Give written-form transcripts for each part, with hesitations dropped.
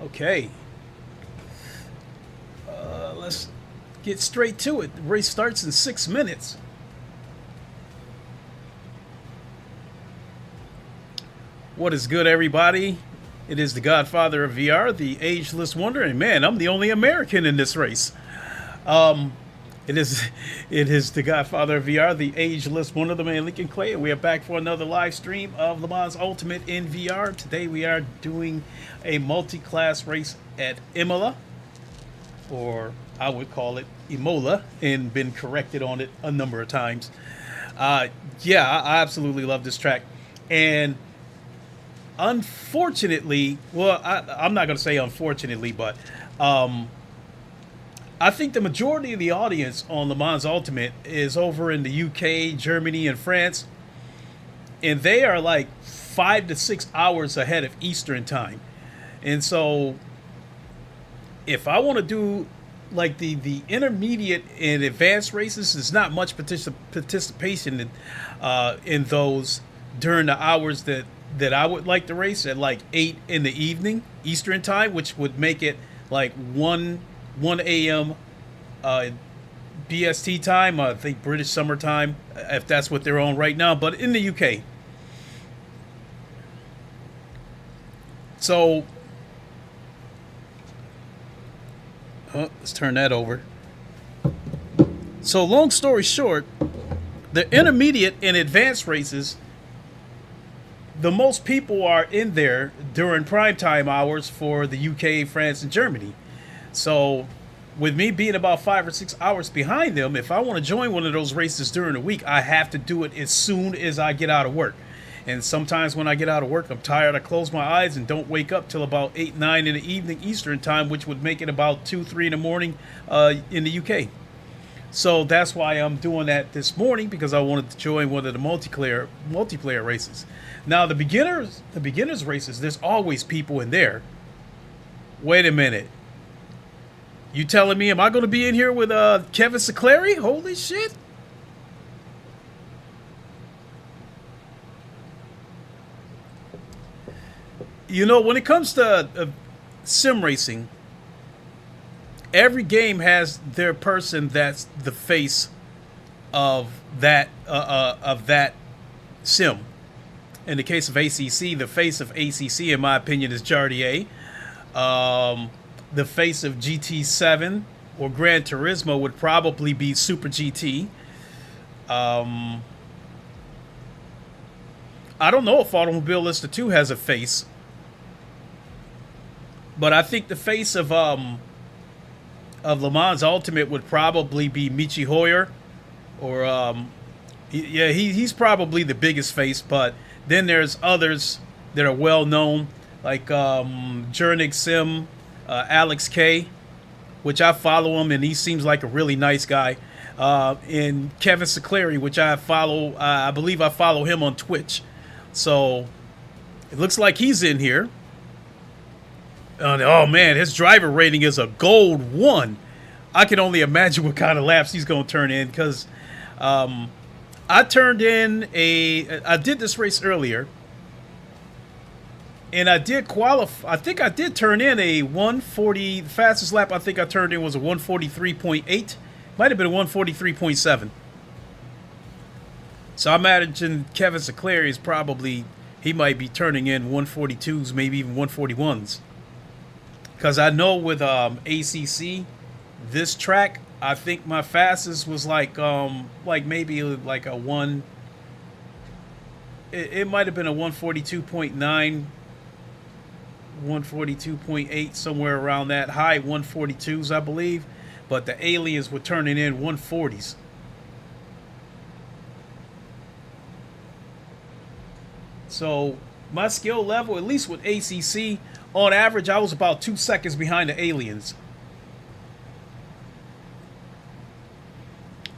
Okay, let's get straight to it. The race starts in 6 minutes. What is good, everybody? It is the Godfather of VR, the ageless wonder, and man, I'm the only American in this race. It is the Godfather of VR, the ageless wonder, the man Lincoln Clay, and we are back for another live stream of LeMans Ultimate in VR. Today we are doing a multi-class race at Imola, or I would call it Imola, and been corrected on it a number of times. Yeah, I absolutely love this track, and unfortunately, well, I'm not going to say unfortunately, but I think the majority of the audience on LeMans Ultimate is over in the UK, Germany, and France, and they are like 5 to 6 hours ahead of Eastern time. And so if I want to do like the intermediate and advanced races, there's not much participation in those during the hours that I would like to race at like 8 in the evening Eastern time, which would make it like 1 a.m. BST time, I think British summer time, if that's what they're on right now, but in the UK. So let's turn that over. So long story short, the intermediate and advanced races, the most people are in there during primetime hours for the UK, France, and Germany. So with me being about 5 or 6 hours behind them, if I want to join one of those races during the week, I have to do it as soon as I get out of work. And sometimes when I get out of work, I'm tired, I close my eyes and don't wake up till about 8, 9 in the evening Eastern time, which would make it about 2, 3 in the morning in the UK. So that's why I'm doing that this morning, because I wanted to join one of the multiplayer races. Now the beginners races, there's always people in there. Wait a minute. You telling me, am I going to be in here with Kevin Sicleri? Holy shit. You know, when it comes to sim racing, every game has their person that's the face of that sim. In the case of ACC, the face of ACC, in my opinion, is Jardier. The face of GT7 or Gran Turismo would probably be Super GT. I don't know if Automobilista 2 has a face, but I think the face of LeMans Ultimate would probably be Michi Hoyer, or he's probably the biggest face. But then there's others that are well known, like Jernig Sim, Alex K, which I follow him and he seems like a really nice guy. And Kevin Seclari, which I follow, I believe I follow him on Twitch. So it looks like he's in here. Oh man, his driver rating is a gold 1. I can only imagine what kind of laps he's going to turn in, because I did this race earlier, and I did qualify. I think I did turn in a 140. The fastest lap I think I turned in was a 143.8. Might have been a 143.7. So I imagine Kevin Seclari is probably, he might be turning in 142s, maybe even 141s. Because I know with ACC, this track, I think my fastest was like maybe like a one. It might have been a 142.9, 142.8, somewhere around that. High 142s, I believe. But the aliens were turning in 140s. So my skill level, at least with ACC, on average, I was about 2 seconds behind the aliens.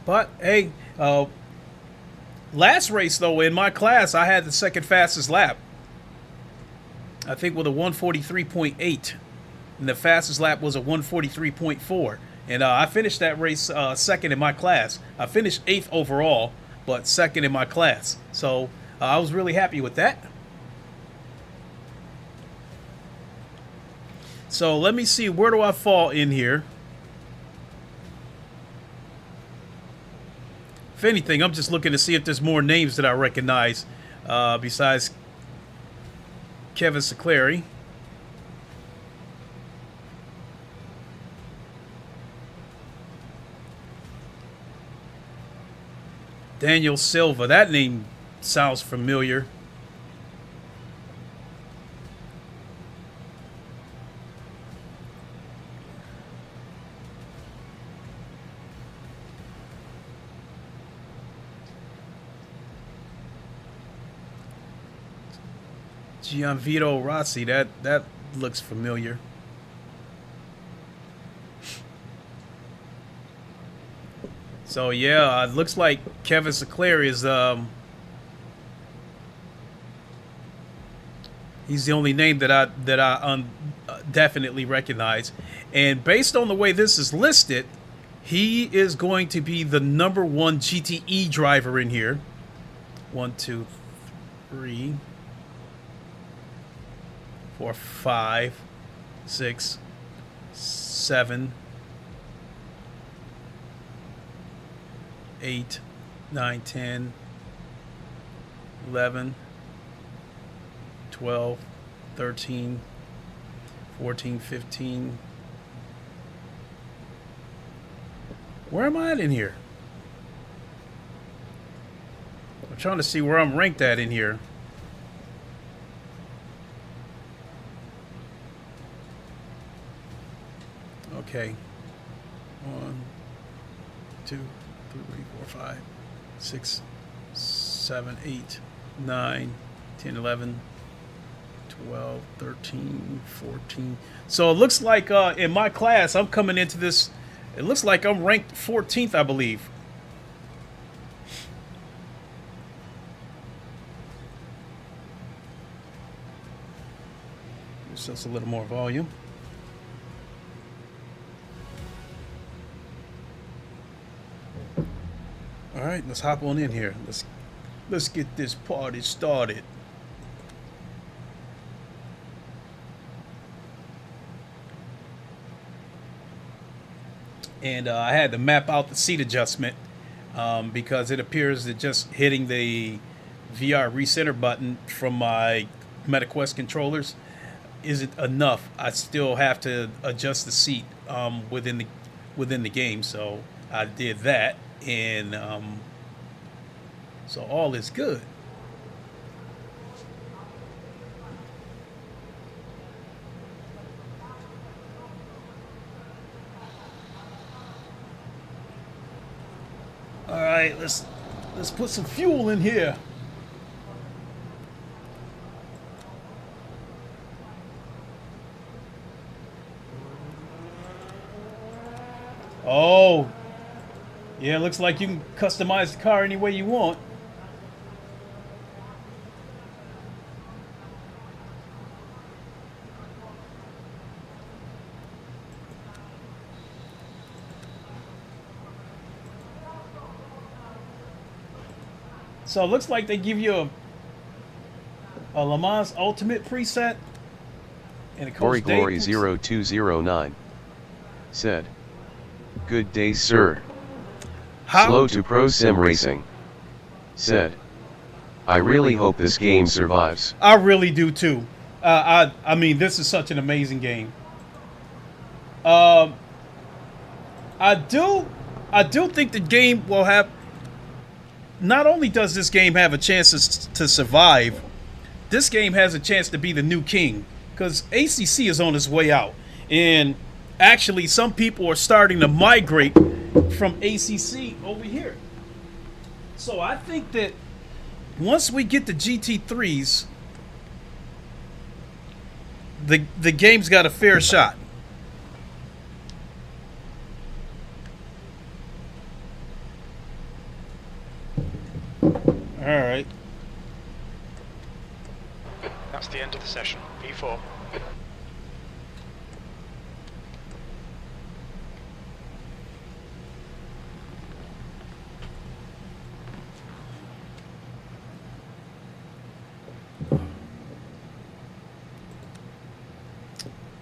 But hey, last race though, in my class, I had the second fastest lap. I think with a 143.8, and the fastest lap was a 143.4. And I finished that race second in my class. I finished 8th overall, but second in my class. So I was really happy with that. So let me see, where do I fall in here? If anything, I'm just looking to see if there's more names that I recognize besides Kevin Seclari. Daniel Silva, that name sounds familiar. Gianvito Rossi, that looks familiar. So yeah, it looks like Kevin Seclari is he's the only name that I definitely recognize. And based on the way this is listed, he is going to be the #1 GTE driver in here. 1, 2, 3, 4, 5, 6, 7, 8, 9, 10, 11, 12, 13, 14, 15. Where am I at in here? I'm trying to see where I'm ranked at in here. Okay. 1, 2, 3, 4, 5, 6, 7, 8, 9, 10, 11, 12, 13, 14. So it looks like in my class, I'm coming into this. It looks like I'm ranked 14th, I believe. Just a little more volume. All right, let's hop on in here. Let's get this party started. and I had to map out the seat adjustment because it appears that just hitting the VR recenter button from my MetaQuest controllers isn't enough. I still have to adjust the seat within the game. So I did that, and so all is good. All right, let's put some fuel in here. Oh, yeah, looks like you can customize the car any way you want. So it looks like they give you a LeMans Ultimate preset. And of course, Glory 0209 said, "Good day, sir." Slow to Pro Sim Racing said, "I really hope this game survives." I really do too. I mean, this is such an amazing game. I do think the game will have. Not only does this game have a chance to survive, this game has a chance to be the new king, because ACC is on its way out, and actually some people are starting to migrate from ACC over here. So I think that once we get the GT3s, the game's got a fair shot. All right. That's the end of the session. P4.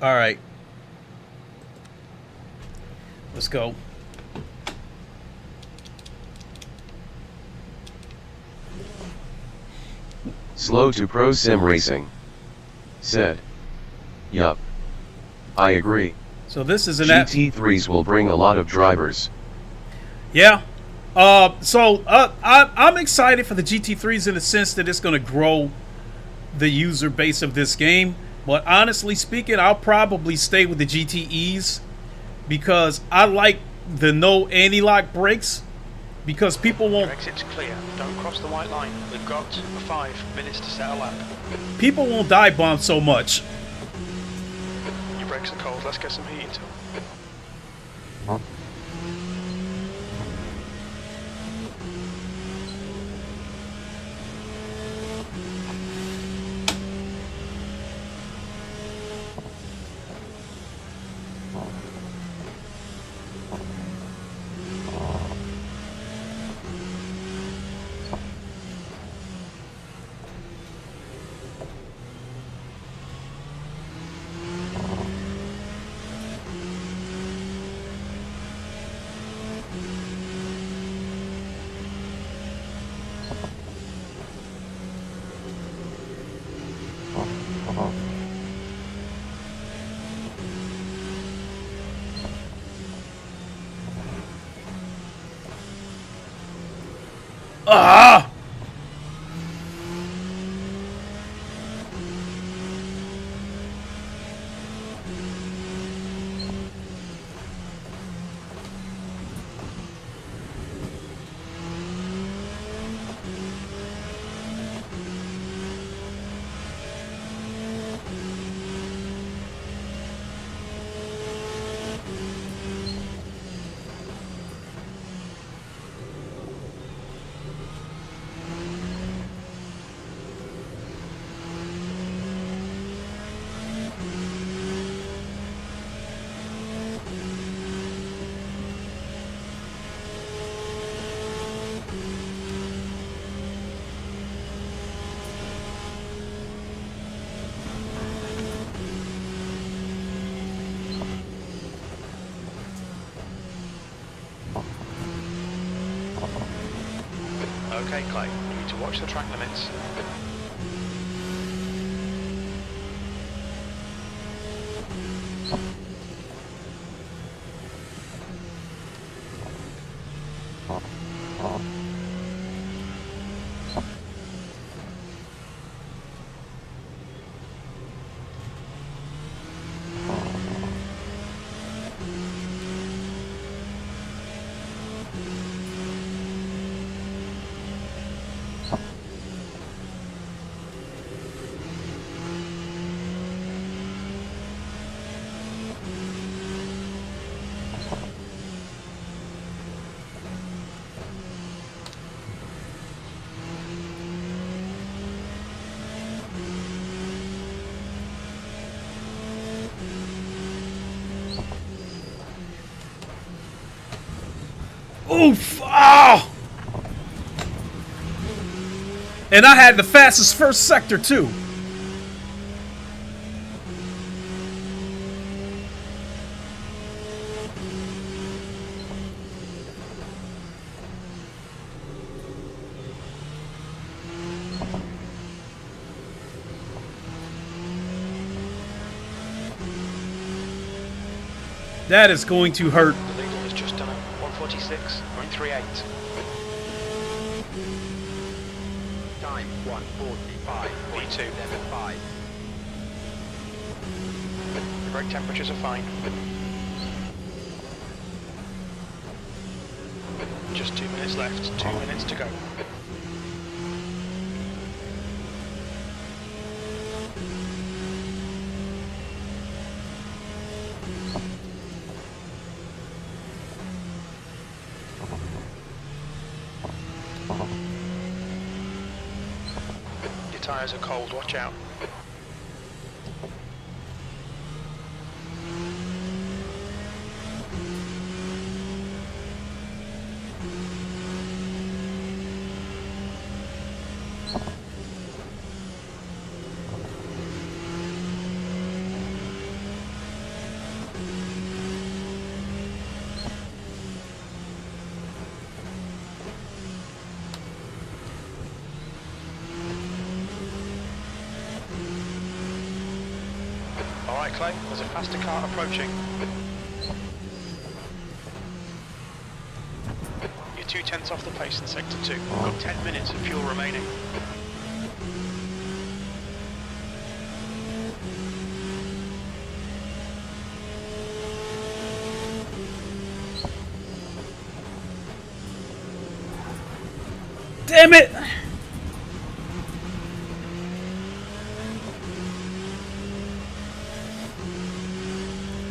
All right. Let's go. Slow to Pro Sim Racing said, "Yup, I agree. So this is an GT3s will bring a lot of drivers." Yeah. I'm excited for the GT3s in the sense that it's going to grow the user base of this game. But honestly speaking, I'll probably stay with the GTEs because I like the no anti-lock brakes, because people won't. Your exit's clear. Don't cross the white line. We've got 5 minutes to set a lap. People won't dive bomb so much. Your brakes are cold. Let's get some heat into them. Ah! Okay, Clay, you need to watch the track limits. Oof! Oh! And I had the fastest first sector too. That is going to hurt. The leader has just done a 146.38. Time 1:45.75. The brake temperatures are fine. Just 2 minutes left, 2 minutes to go. Your tyres are cold, watch out. Alright Clay, there's a faster car approaching. You're 2/10 off the pace in sector 2. You've got 10 minutes of fuel remaining. Damn it!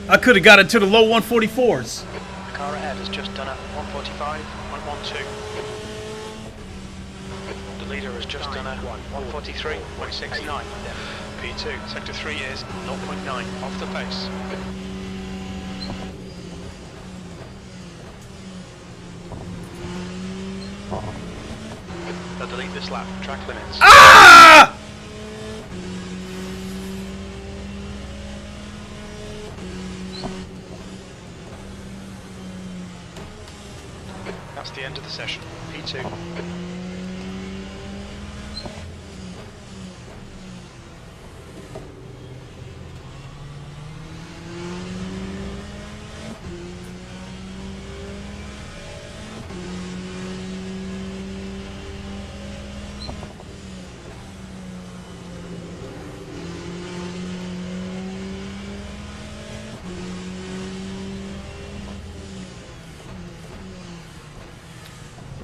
I could have got into the low 144s. The car ahead has just done a 145.12. The leader has just done a 143.69. P2, sector 3 is 0.9 off the pace. They'll delete this lap, track limits. Ah! That's the end of the session. P2.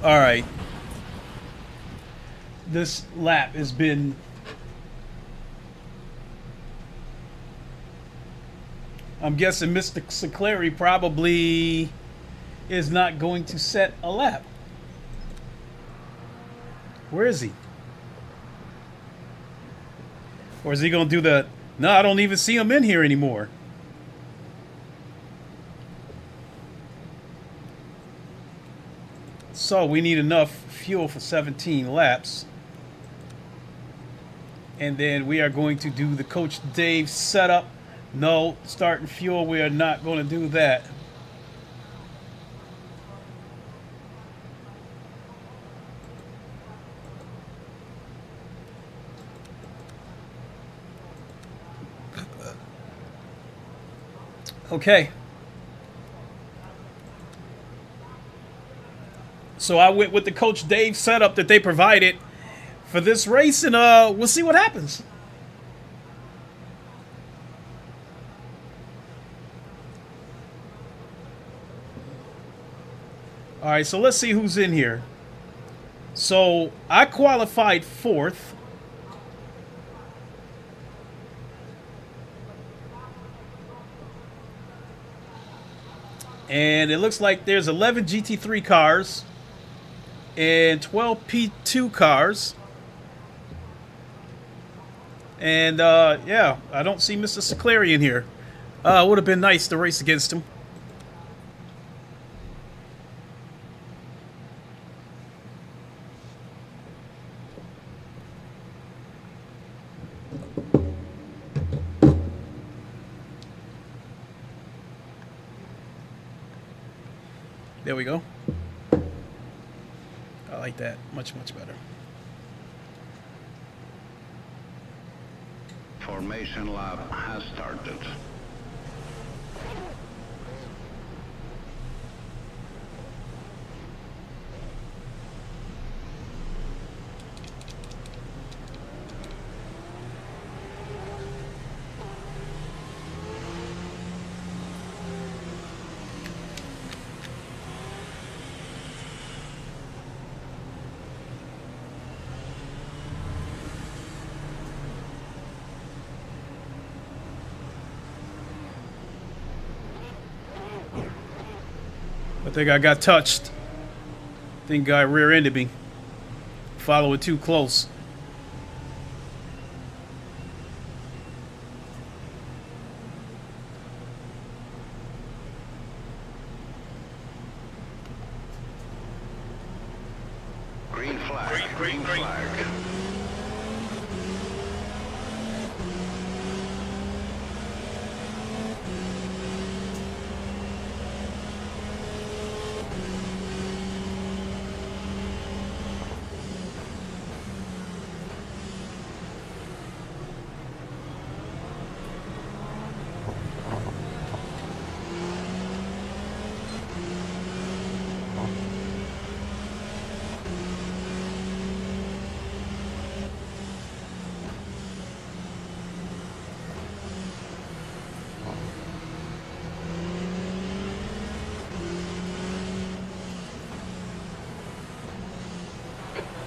All right. This lap has been I'm guessing Mr. Sicleri probably is not going to set a lap. Where is he? Or is he going to do the... No, I don't even see him in here anymore. So we need enough fuel for 17 laps. And then we are going to do the Coach Dave setup. No, starting fuel, we are not going to do that. Okay. So I went with the Coach Dave setup that they provided for this race, and we'll see what happens. All right, so let's see who's in here. So I qualified 4th. And it looks like there's 11 GT3 cars and 12 P2 cars. And yeah, I don't see Mr. Seclarian here. It would have been nice to race against him. There we go. I like that. Much, much better. Formation lab has started. I think I got touched. I think guy rear-ended me. Follow it too close. Green flag. Green flag.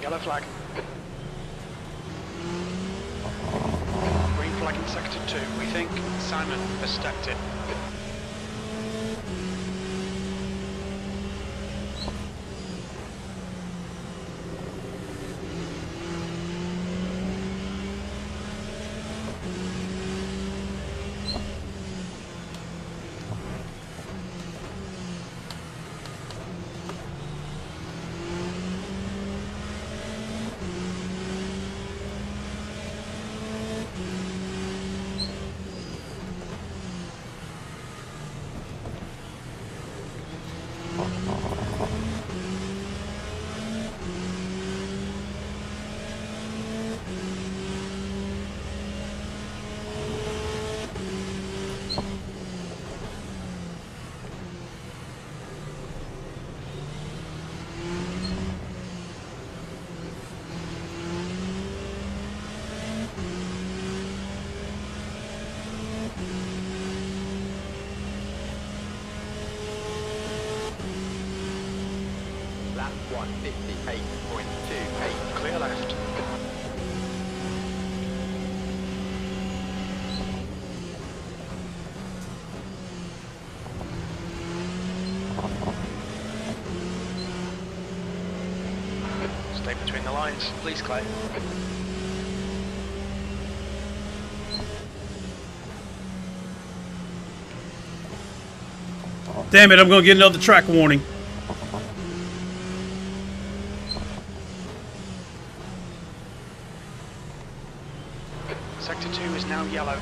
Yellow flag. Green flag in sector 2. We think Simon has stepped it. Lap 158.28. Clear left. Stay between the lines, please, Clay. Damn it, I'm going to get another track warning. Sector 2 is now yellow.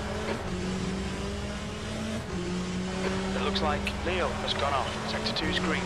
It looks like Leo has gone off. Sector 2 is green.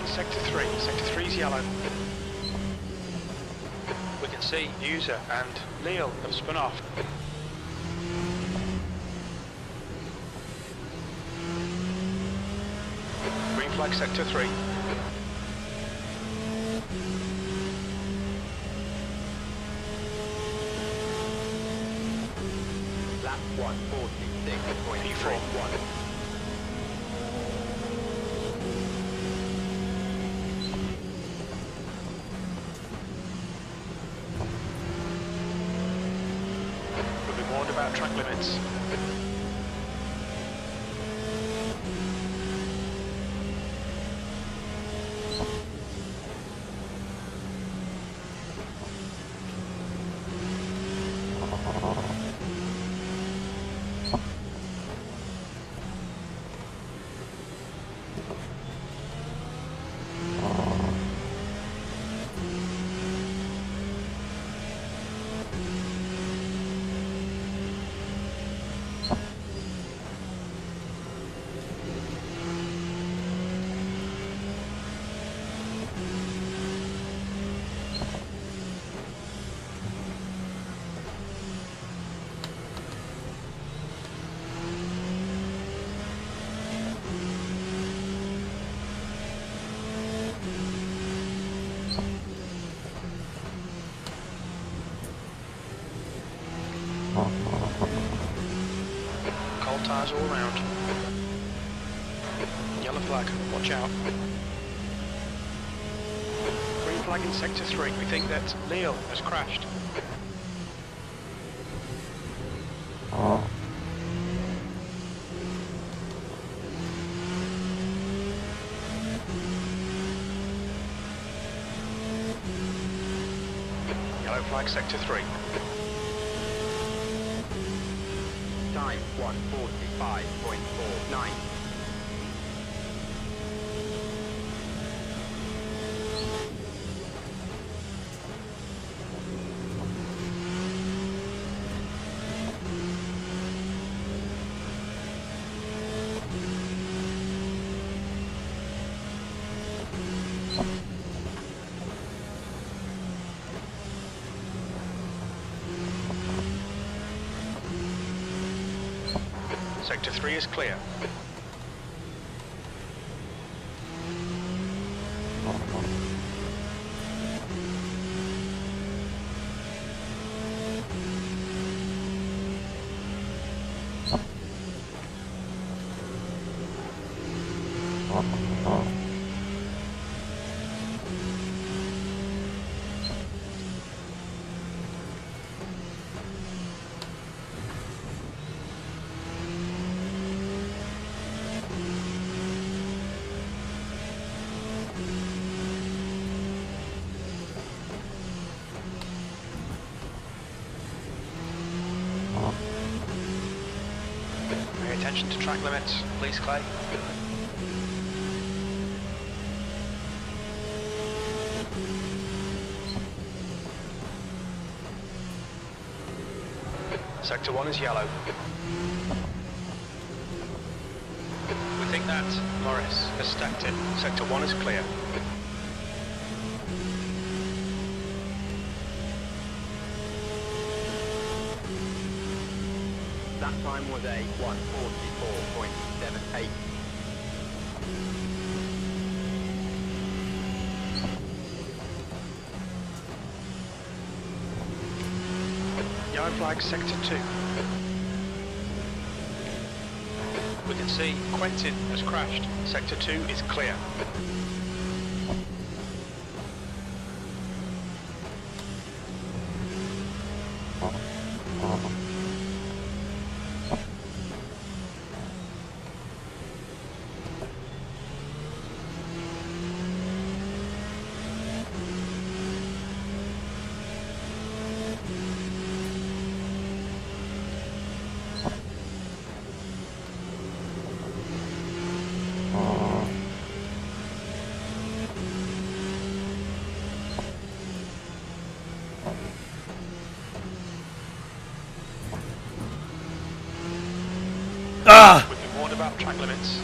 Sector 3. Sector 3 is yellow. We can see User and Leo have spun off. Green flag Sector 3. Lap 146.31. P4. We've been warned about track limits. Cold tires all around. Yellow flag, watch out. Green flag in Sector 3. We think that Leo has crashed. Yellow flag Sector 3. Time 145.49. Sector 3 is clear. Pay attention to track limits, please, Clay. Sector 1 is yellow. We think that Morris has stacked it. Sector 1 is clear. That time was a 144.78. Yellow flag Sector 2. We can see Quentin has crashed. Sector 2 is clear. We've been warned about track limits.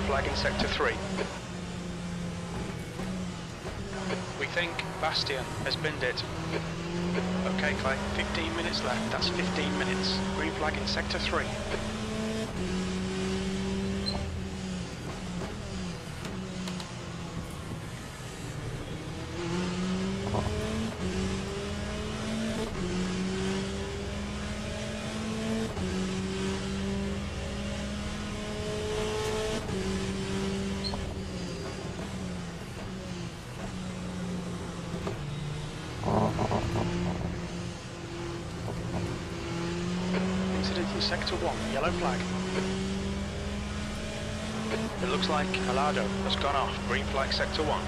flag in sector 3. We think Bastion has binned it. Okay, Clay, 15 minutes left, that's 15 minutes. Green flag in sector 3. Sector 1, yellow flag. It looks like Alado has gone off. Green flag sector 1.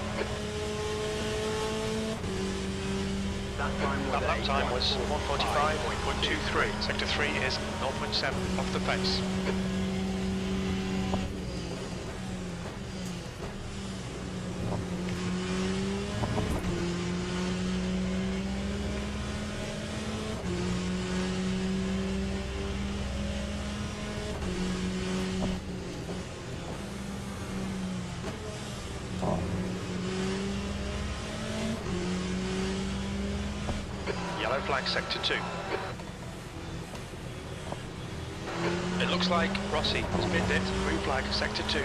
That lap time was 1:45.23. Sector 3 is 0.7 off the pace. Yellow flag sector 2. It looks like Rossi has binned it. Green flag sector 2.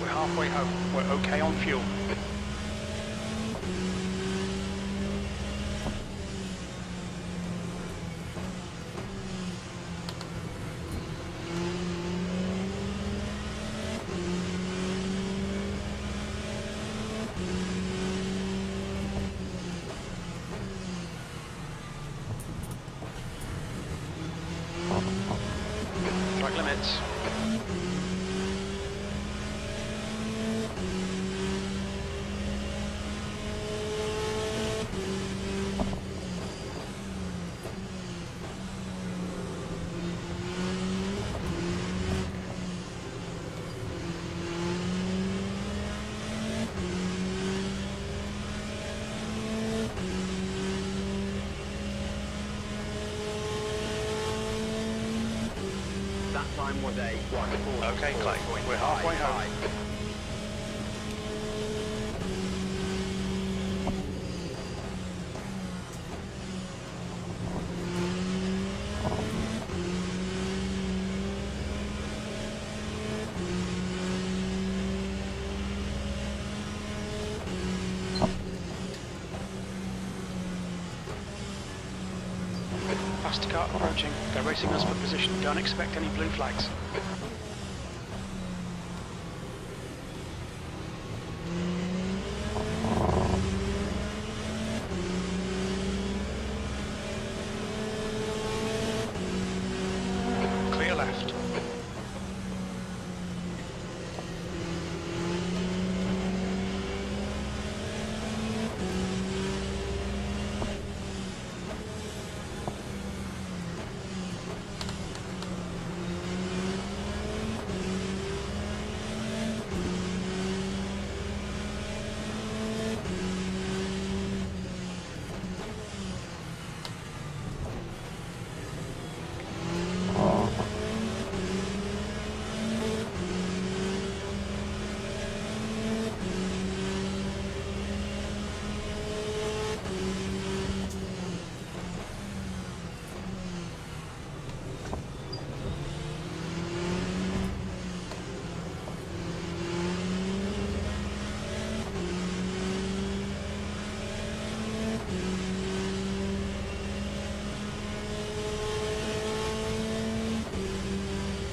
We're halfway home. We're okay on fuel. Track limits. That time was a 1:40. Okay, Clay, we're halfway home. Faster car approaching. They're racing us for position. Don't expect any blue flags. Clear left.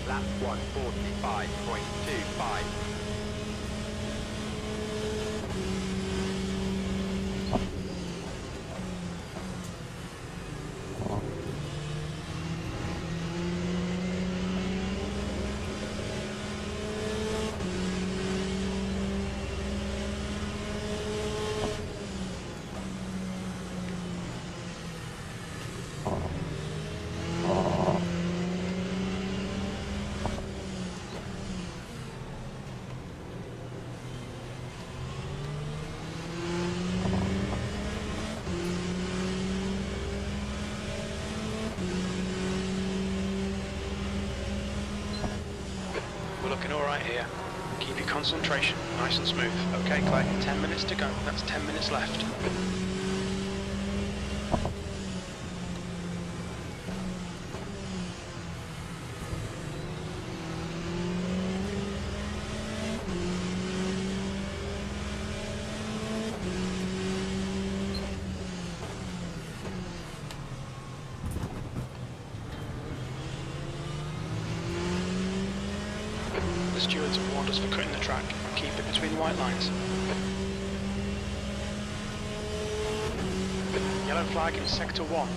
Lap 1:45.25. We're looking alright here. Keep your concentration nice and smooth. Okay, Clay, 10 minutes to go. That's 10 minutes left. The stewards have warned us for cutting the track. Keep it between the white lines. Yellow flag in sector 1.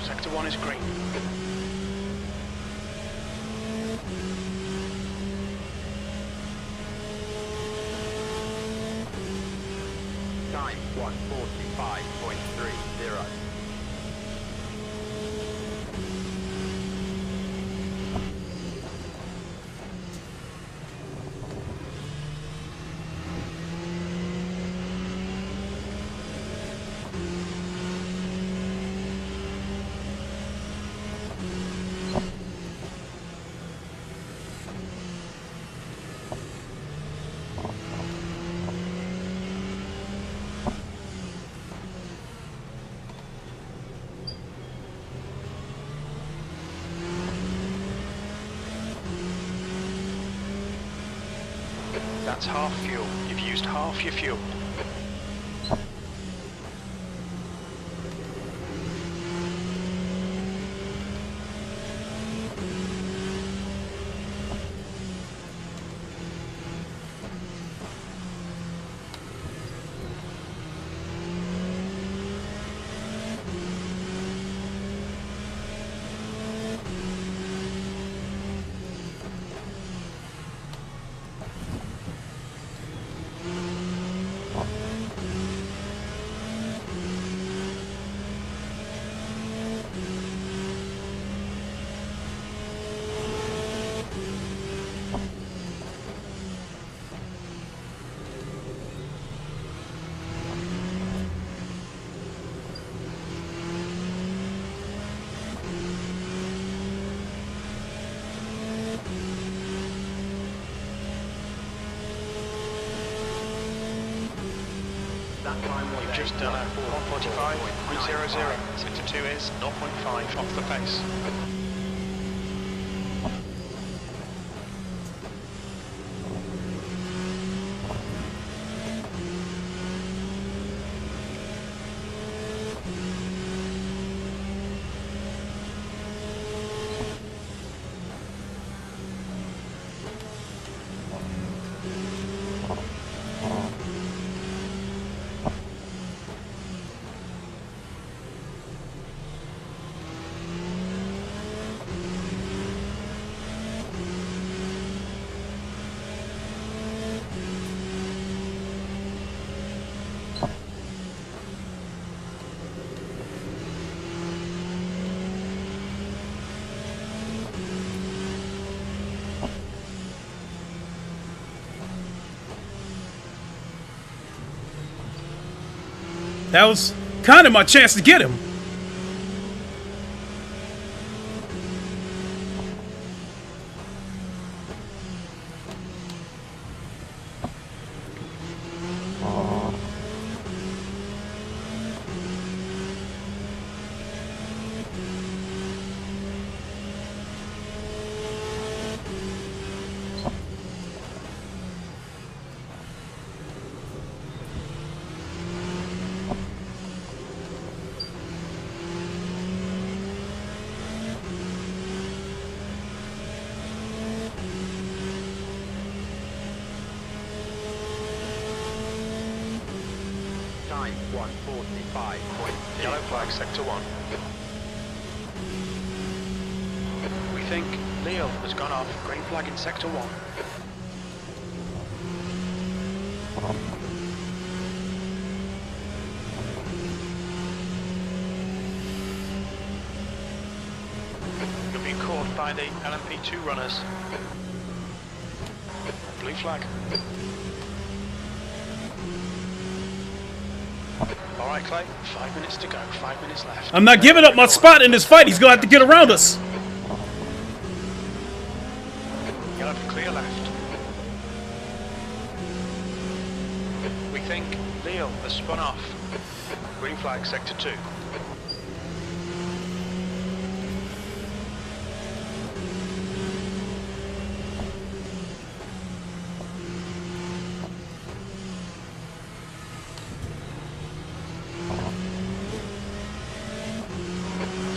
Sector 1 is green. Time 1:45.30. That's half fuel. You've used half your fuel. You've just done a 1:45.00. Sector 2 is 0.5 off the pace. That was kind of my chance to get him. Time 1:45.00. Yellow flag, sector 1. We think Leo has gone off. Green flag in sector 1. You're being caught by the LMP2 runners. Blue flag. Alright, Clay, 5 minutes to go, 5 minutes left. I'm not giving up my spot in this fight. He's going to have to get around us. Yellow for clear left. We think Leo has spun off. Green flag, sector 2.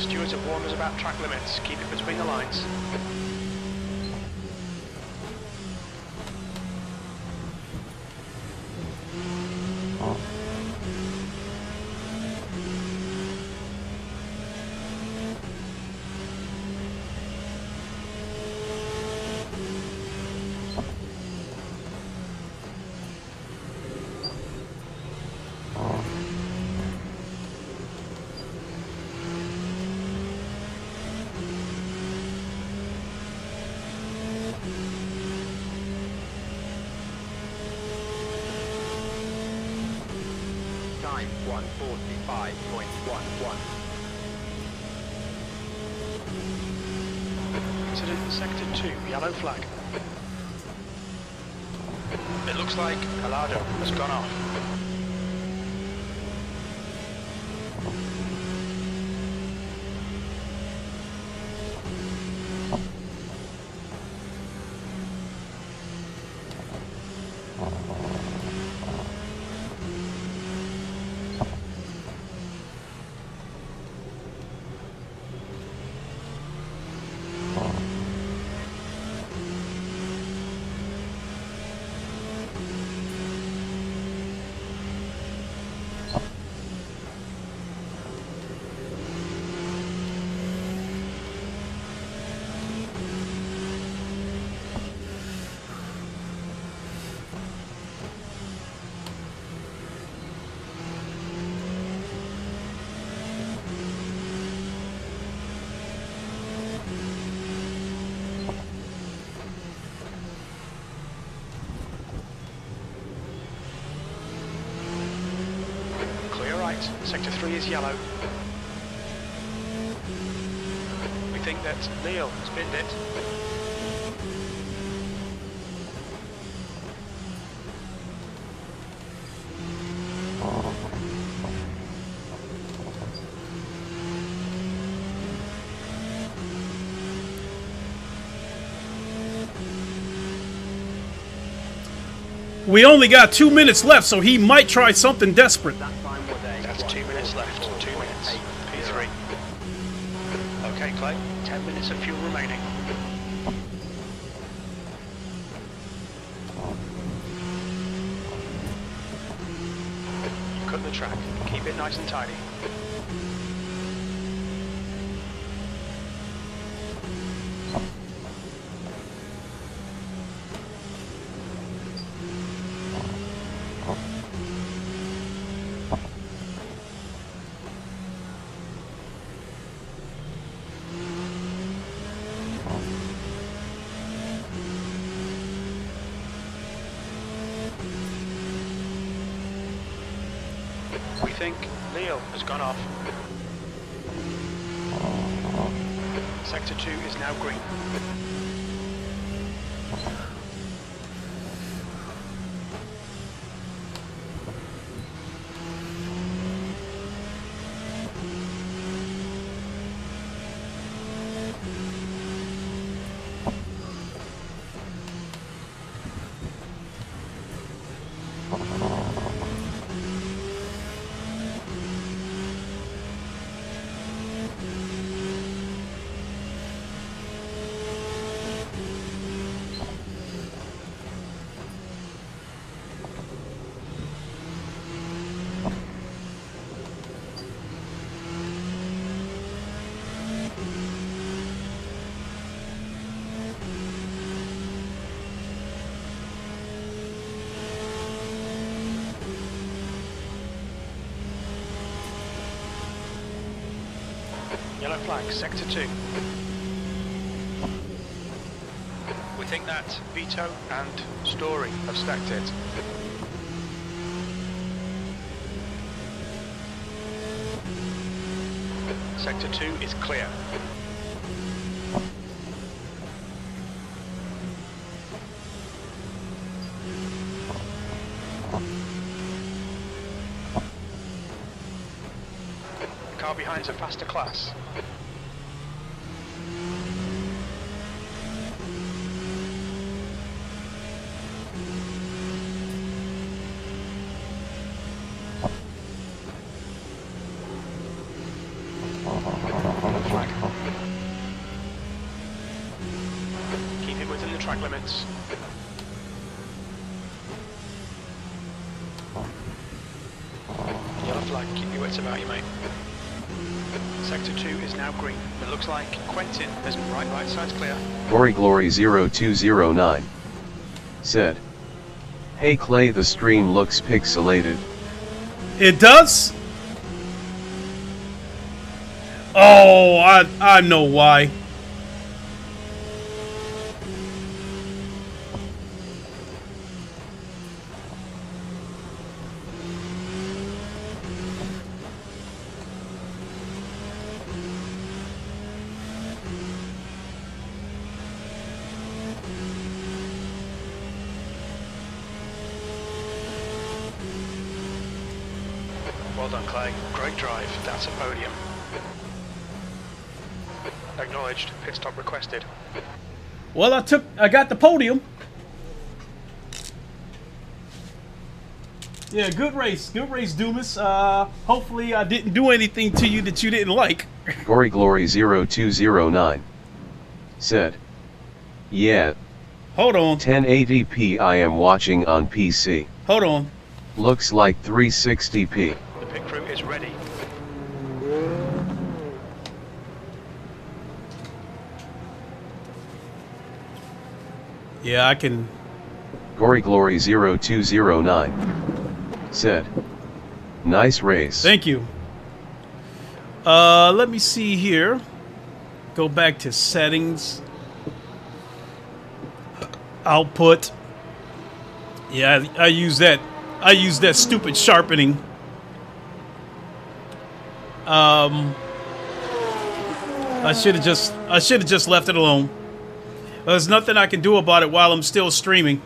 Stewards have warned us about track limits. Keep it between the lines. Time 1:45.11. Incident sector 2, yellow flag. It looks like Alado has gone off. Sector 3 is yellow. We think that Leo spinned it. We only got 2 minutes left, so he might try something desperate. That's 2 minutes left. 2 minutes. P3. Okay, Clay. 10 minutes of fuel remaining. You cut the track. Keep it nice and tidy. We think Leo has gone off. Sector 2 is now green. Yellow flag, sector 2. We think that Vito and Story have stacked it. Sector 2 is clear. The car behind's a faster class. Flag. Keep it within the track limits. Yellow flag, keep your wits about you, mate. Sector 2 is now green. It looks like Quentin has right side's clear. Glory 0209 said, "Hey Clay, the stream looks pixelated." It does? Oh, I know why. Well done, Clay. Great drive. That's a podium. Acknowledged. Pit stop requested. Well, I got the podium. Yeah, good race, Dumas. Hopefully I didn't do anything to you that you didn't like. Glory 0209 said, "Yeah, Hold on. 1080p I am watching on PC. Hold on. Looks like 360p. The pit crew is ready. Yeah, I can. Glory 0209 said, "Nice race." Thank you. Let me see here. Go back to settings. Output. Yeah, I use that. I use that stupid sharpening. I should have just left it alone. There's nothing I can do about it while I'm still streaming.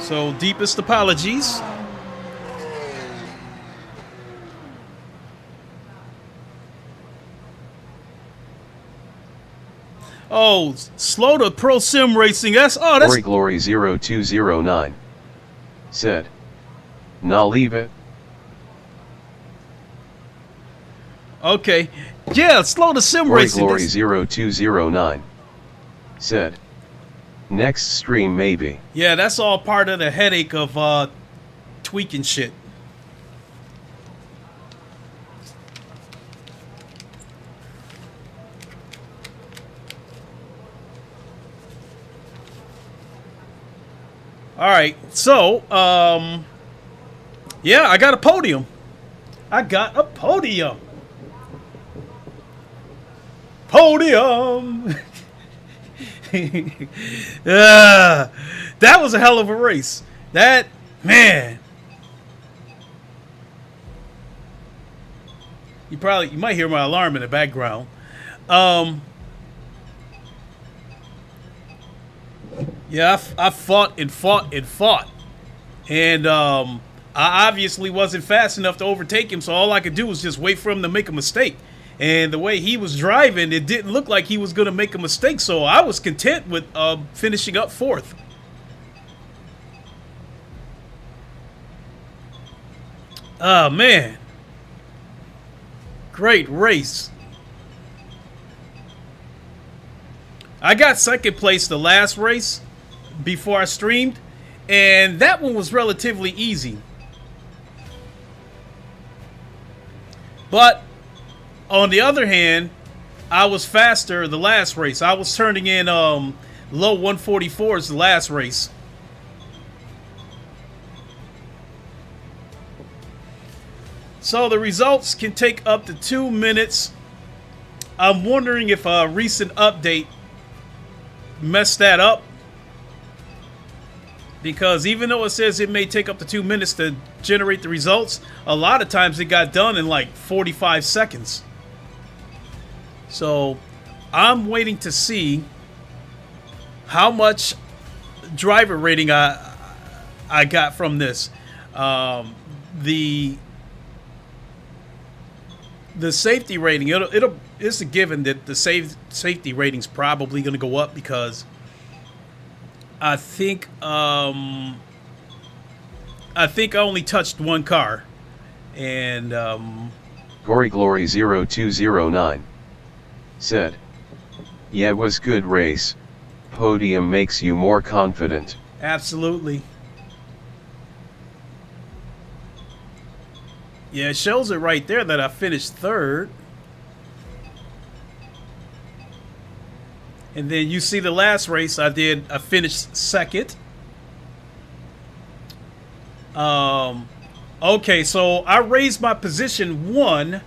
So, deepest apologies. Oh, slow to pro sim racing. That's Glory 0209 said, "Nah, leave it." Okay. Yeah, slow to sim racing. Glory 0209 said, "Next stream maybe." Yeah, that's all part of the headache of tweaking shit. All right, so yeah, I got a podium. I got a podium. Podium. That was a hell of a race. That, man. You might hear my alarm in the background. Yeah, I fought and fought and fought. And I obviously wasn't fast enough to overtake him, so all I could do was just wait for him to make a mistake. And the way he was driving, it didn't look like he was going to make a mistake, so I was content with finishing up fourth. Oh, man. Great race. I got second place the last race before I streamed, and that one was relatively easy. But on the other hand, I was faster the last race. I was turning in low 144s the last race. So the results can take up to 2 minutes I'm wondering if a recent update messed that up. Because even though it says it may take up to 2 minutes to generate the results, a lot of times it got done in like 45 seconds. So I'm waiting to see how much driver rating I got from this. The safety rating, it's a given that the safety rating's probably going to go up, because I think I only touched one car, and Gory Glory 0209 said, "Yeah, it was good race. Podium makes you more confident." Absolutely. Yeah, it shows it right there that I finished third. And then you see the last race I finished second. Okay, so I raised my position 1.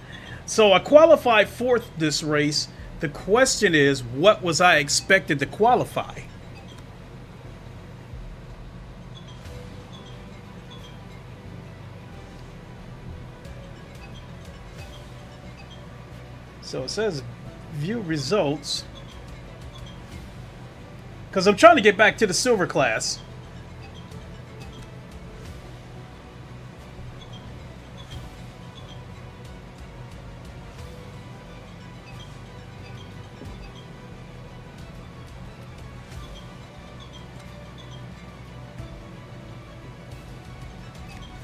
So I qualified 4th this race. The question is, what was I expected to qualify? So it says view results. Because I'm trying to get back to the silver class.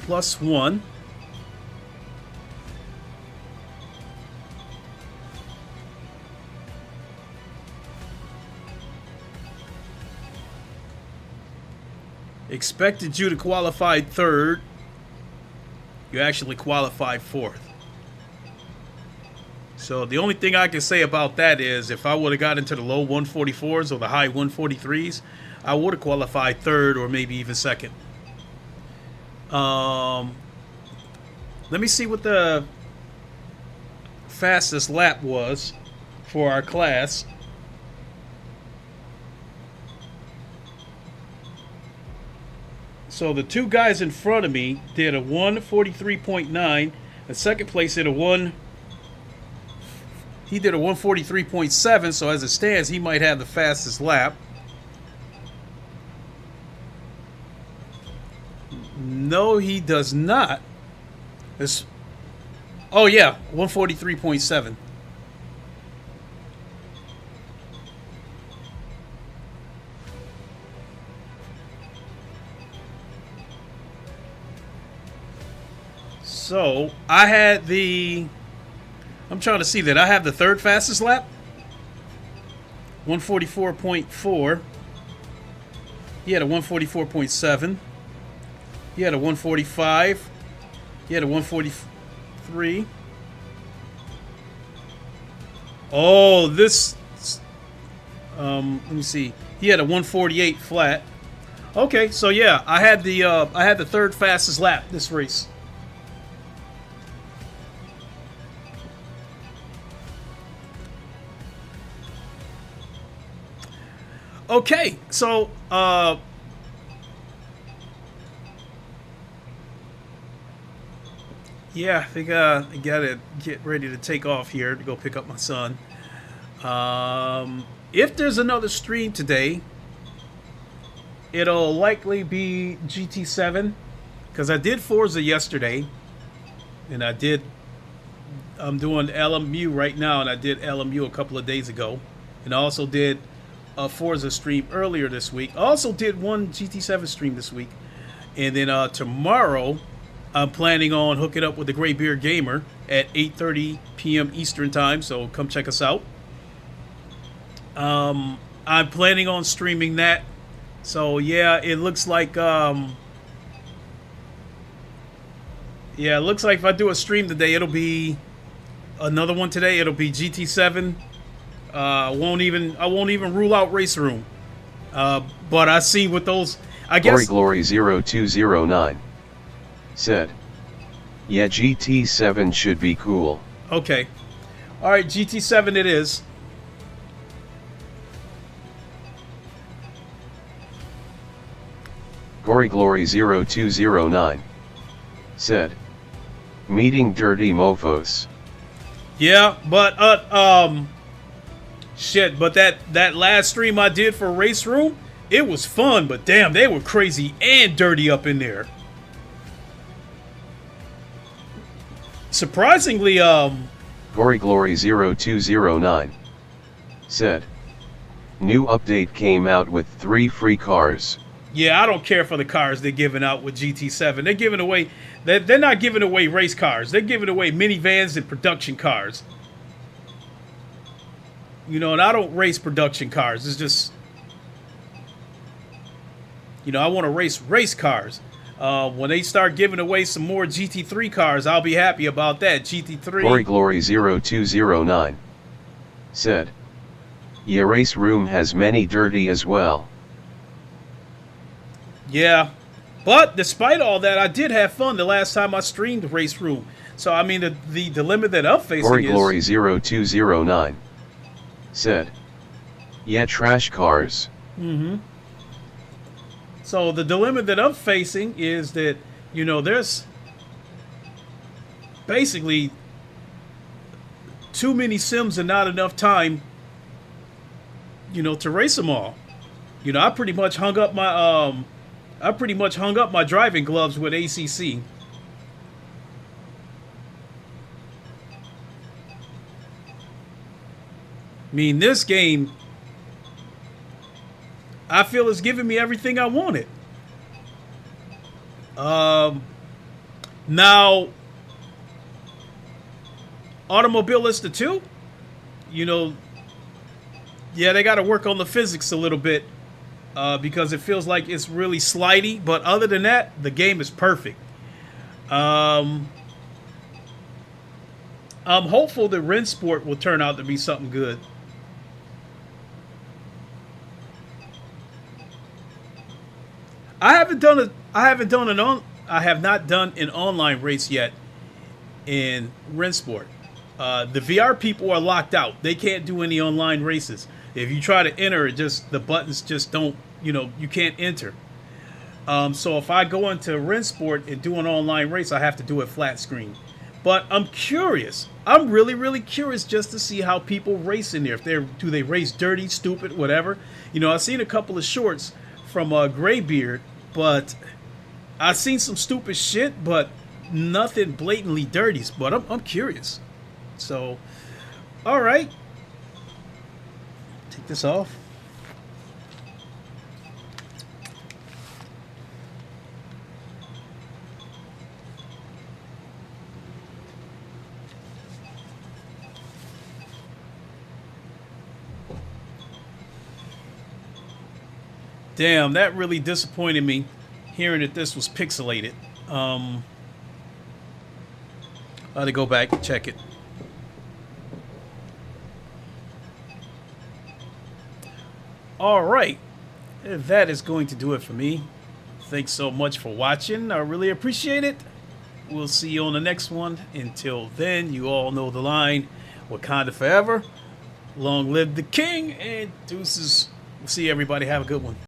+1. Expected you to qualify 3rd. You actually qualified 4th. So the only thing I can say about that is, if I would have got into the low 144s or the high 143s, I would have qualified 3rd or maybe even 2nd. Let me see what the fastest lap was for our class. So the two guys in front of me did a 143.9. The second place did a 143.7. So as it stands, he might have the fastest lap. No, he does not. Oh yeah, 143.7. So I had I'm trying to see that I have the 3rd fastest lap. 144.4. He had a 144.7. He had a 145. He had a 143. Oh, this. Let me see. He had a 148 flat. Okay, so yeah, I had the 3rd fastest lap this race. Okay, so yeah, I think I gotta get ready to take off here to go pick up my son. If there's another stream today, it'll likely be GT7, because I did Forza yesterday, and I'm doing LMU right now, and I did LMU a couple of days ago, and I also did a Forza stream earlier this week. I also did one GT7 stream this week, and then tomorrow I'm planning on hooking up with the Gray Beard Gamer at 8:30 p.m. Eastern time, so come check us out. I'm planning on streaming that. So yeah, it looks like it looks like if I do a stream today, it'll be another one today. It'll be GT7. I won't even rule out Race Room. But I see with those, I guess. Glory 0209 said, "Yeah, GT7 should be cool." Okay. All right, GT7 it is. GoryGlory0209 said, meeting dirty mofos. Yeah, but shit, but that last stream I did for Race Room, it was fun, but damn, they were crazy and dirty up in there. Surprisingly, GoryGlory0209 said, new update came out with 3 free cars. Yeah, I don't care for the cars they're giving out with GT7. They're giving away, they're not giving away race cars. They're giving away minivans and production cars. You know, and I don't race production cars. It's just, you know, I want to race cars. When they start giving away some more GT3 cars, I'll be happy about that. GT3. GoryGlory0209 said, yeah, Race Room has many dirty as well. Yeah, but despite all that, I did have fun the last time I streamed Race Room. So, I mean, the limit that I'm facing GoryGlory0209 said, yeah, trash cars. Mm-hmm. So, the dilemma that I'm facing is that, you know, there's basically too many sims and not enough time, you know, to race them all. You know, I pretty much hung up my driving gloves with ACC. I mean, this game, I feel it's giving me everything I wanted. Now, Automobilista 2, you know, yeah, they got to work on the physics a little bit. Because it feels like it's really slidey, but other than that, the game is perfect. I'm hopeful that Rensport will turn out to be something good. I have not done an online race yet in Rensport. The VR people are locked out. They can't do any online races. If you try to enter, the buttons just don't, you know, you can't enter. So if I go into Rensport and do an online race, I have to do it flat screen. But I'm curious. I'm really, really curious just to see how people race in there. Do they race dirty, stupid, whatever? You know, I've seen a couple of shorts from Graybeard, but I've seen some stupid shit, but nothing blatantly dirty. But I'm curious. So, all right. Take this off. Damn, that really disappointed me, hearing that this was pixelated. I had to go back and check it. All right, that is going to do it for me. Thanks so much for watching. I really appreciate it. We'll see you on the next one. Until then, you all know the line. Wakanda forever. Long live the king, and deuces. We'll see everybody. Have a good one.